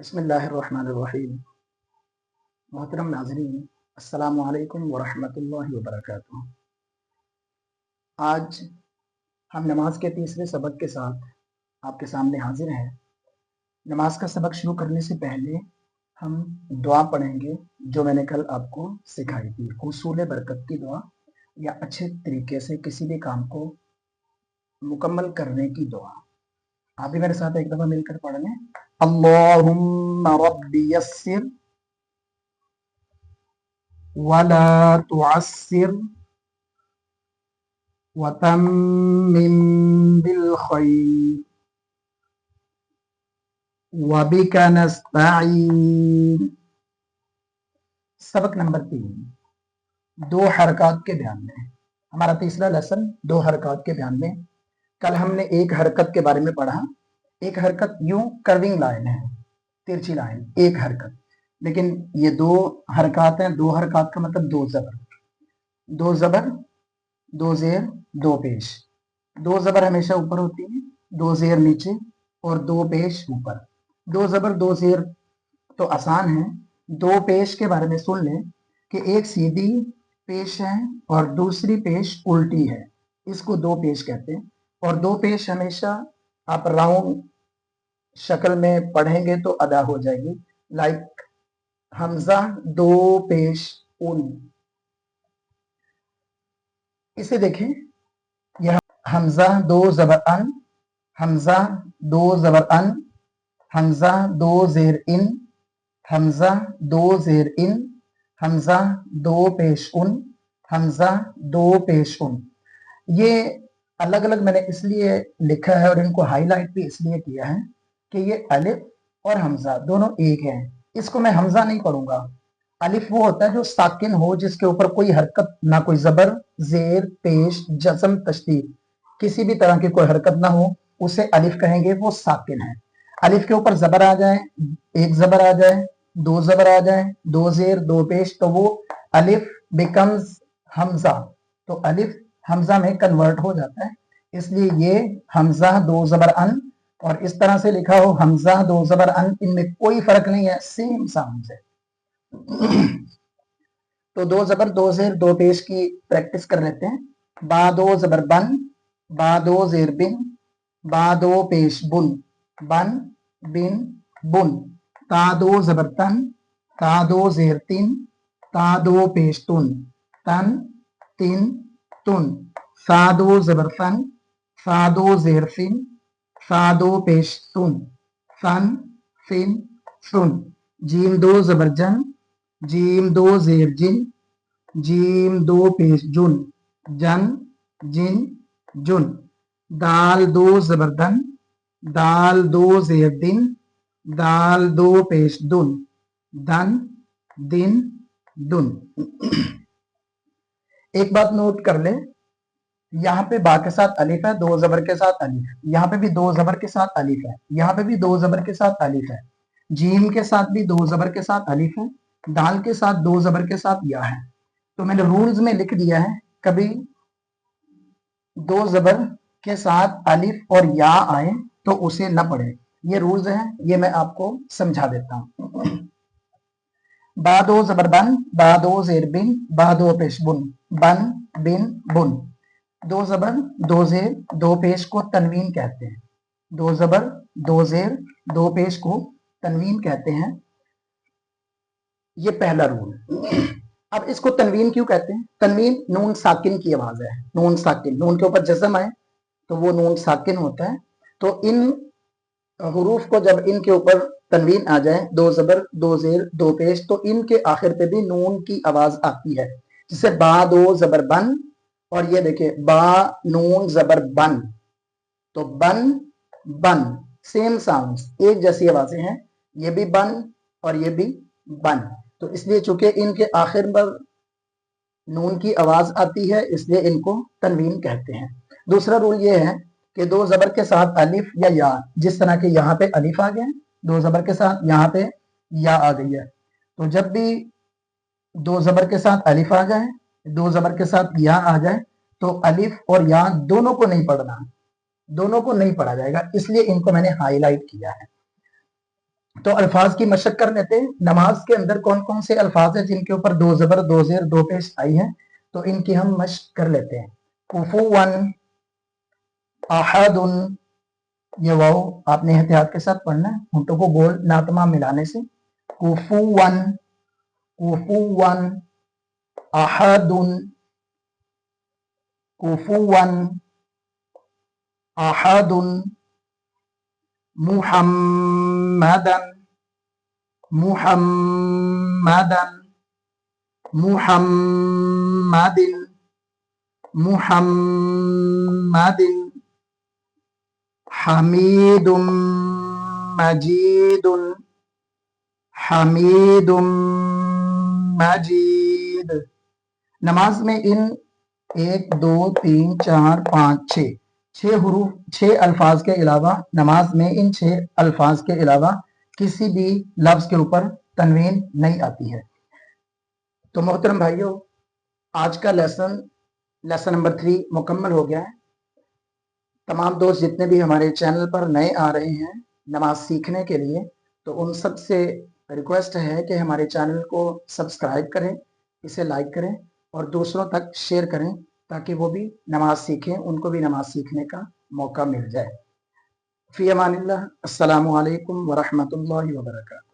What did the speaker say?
बिस्मिल्लाहिर्रहमानिर्रहीम। मोहतरम नाज़रीन, अस्सलामु अलैकुम वरहमतुल्लाहि वबरकातुहू। आज हम नमाज के तीसरे सबक के साथ आपके सामने हाजिर हैं। नमाज का सबक शुरू करने से पहले हम दुआ पढ़ेंगे जो मैंने कल आपको सिखाई थी, हुसूल बरकत की दुआ या अच्छे तरीके से किसी भी काम को मुकम्मल करने की दुआ। आप भी मेरे साथ एक दफ़ा मिलकर पढ़ लें। अल्लाहुम्मा रब्बी यस्सिर वला तुअस्सिर वतम्मिम बिल खैर वबिका नस्तईन। सबक नंबर 3, दो हरकत के बयान में। हमारा तीसरा लेसन दो हरकत के बयान में। कल हमने एक हरकत के बारे में पढ़ा। एक हरकत यूं कर्विंग लाइन है, तिरछी लाइन, एक हरकत। लेकिन ये दो हरकत हैं। दो हरकत का मतलब दो जबर, दो जबर, दो जेर, दो पेश। दो जबर हमेशा ऊपर होती है, दो जेर नीचे और दो पेश ऊपर। दो जबर दो जेर तो आसान है। दो पेश के बारे में सुन लें कि एक सीधी पेश है और दूसरी पेश उल्टी है, इसको दो पेश कहते हैं। और दो पेश हमेशा आप राउंड शक्ल में पढ़ेंगे तो अदा हो जाएगी। लाइक हमजा दो पेश उन, इसे देखें। यह हमजा दो जबर अन, हमजा दो जबर अन, हमजा दो जेर इन, हमजा दो जेर इन, हमजा दो पेश उन, हमजा दो पेश उन। ये अलग अलग मैंने इसलिए लिखा है और इनको हाईलाइट भी इसलिए किया है कि ये अलिफ और हमजा दोनों एक हैं। इसको मैं हमजा नहीं पढ़ूंगा। अलिफ वो होता है जो साकिन हो, जिसके ऊपर कोई हरकत ना, कोई जबर, जेर, पेश, जज़म, तशदीद, किसी भी तरह की कोई हरकत ना हो, उसे अलिफ कहेंगे, वो साकिन है। अलिफ के ऊपर जबर आ जाए, एक जबर आ जाए, दो जबर आ जाए, दो जेर, दो पेश, तो वो अलिफ बिकम्स हमजा, तो अलिफ हमजा में कन्वर्ट हो जाता है। इसलिए ये हमजा दो जबर अन और इस तरह से लिखा हो हमजा दो जबर अन, इनमें कोई फर्क नहीं है, सेम साउंड है। तो दो जबर दो जेर दो पेश की प्रैक्टिस कर लेते हैं। बा दो जबर बन, बा दो जेर बिन, बा दो पेश बुन, बन बिन बुन। ता दो जबर तन, ता दो जेर तिन, ता दो पेश तुन, तन तिन तुन। सा दो जबर फन, सा दो जेर फिन, सा दो पेश सुन, सन फिन सुन। जीम दो जबर जन, जीम दो जेर जिन, जीम दो पेश जुन, जन जिन जुन। दाल दो जबर दन, दाल दो जेर दिन, दाल दो पेश दुन, दन दिन दुन। एक बात नोट कर ले, यहाँ पे बा के साथ अलिफ है, दो जबर के साथ अलिफ, यहाँ पे भी दो जबर के साथ अलिफ है, यहाँ पे भी दो जबर के साथ अलिफ है, जीम के साथ भी दो जबर के साथ अलिफ है, दाल के साथ दो जबर के साथ या है। तो मैंने रूल्स में लिख दिया है, कभी दो जबर के साथ अलिफ और या आए तो उसे न पढ़े। ये रूल्स है, ये मैं आपको समझा देता हूँ। बा दो जबर बन, बा दो जेर बिन, बा दो पेश बुन, बन बिन बुन। दो जबर दो जेर दो पेश को तनवीन कहते हैं। दो जबर दो जेर दो पेश को तनवीन कहते हैं। ये पहला रूल। अब इसको तनवीन क्यों कहते हैं? तनवीन नून साकिन की आवाज है, नून साकिन, नून के ऊपर जज़म आए तो वो नून साकिन होता है। तो इन हुरूफ को जब इनके ऊपर तनवीन आ जाए, दो जबर दो जेर दो पेश, तो इनके आखिर पे भी नून की आवाज आती है। जिसे बा दो जबर बन, और ये देखिए बा नून जबर बन, तो बन बन, सेम साउंड्स, एक जैसी आवाजें हैं। ये भी बन और ये भी बन। तो इसलिए चूंकि इनके आखिर पर नून की आवाज आती है, इसलिए इनको तनवीन कहते हैं। दूसरा रूल ये है कि दो जबर के साथ अलिफ या, जिस तरह के यहाँ पे अलिफ आ गया, दो जबर के साथ यहाँ पे या आ गई है, तो जब भी दो जबर के साथ अलिफ आ जाए, दो जबर के साथ या आ जाए, तो अलिफ और या दोनों को नहीं पढ़ना, दोनों को नहीं पढ़ा जाएगा, इसलिए इनको मैंने हाईलाइट किया है। तो अल्फाज की मशक कर लेते हैं। नमाज के अंदर कौन कौन से अल्फाज है जिनके ऊपर दो जबर दो जेर दो पेश आई है, तो इनकी हम मशक कर लेते हैं। कुफुवन, अहदुन, ये वाव आपने एहतियात के साथ पढ़ना है, होंठों को गोल ना तमाम मिलाने से। कुफुवन, कुफुवन, अहदुन, कुफुवन, अहदुन, मुहम्मदन, मुहम्मदन, मुहम्मदिन, मुहम्मदिन, हमीदुम मजीदुन, हमीदुम मजीद। नमाज में इन 1 2 3 4 5 6 हुरूफ 6 अल्फाज के अलावा नमाज में इन 6 अल्फाज के अलावा किसी भी लफ्ज के ऊपर तनवीन नहीं आती है। तो मोहतरम भाइयों, आज का लेसन नंबर 3 मुकम्मल हो गया है। तमाम दोस्त जितने भी हमारे चैनल पर नए आ रहे हैं नमाज सीखने के लिए, तो उन सब से रिक्वेस्ट है कि हमारे चैनल को सब्सक्राइब करें, इसे लाइक करें और दूसरों तक शेयर करें ताकि वो भी नमाज सीखें, उनको भी नमाज सीखने का मौका मिल जाए। फ़ी अमानिल्लाह। अस्सलामु अलैकुम व रहमतुल्लाहि व बरकातहू।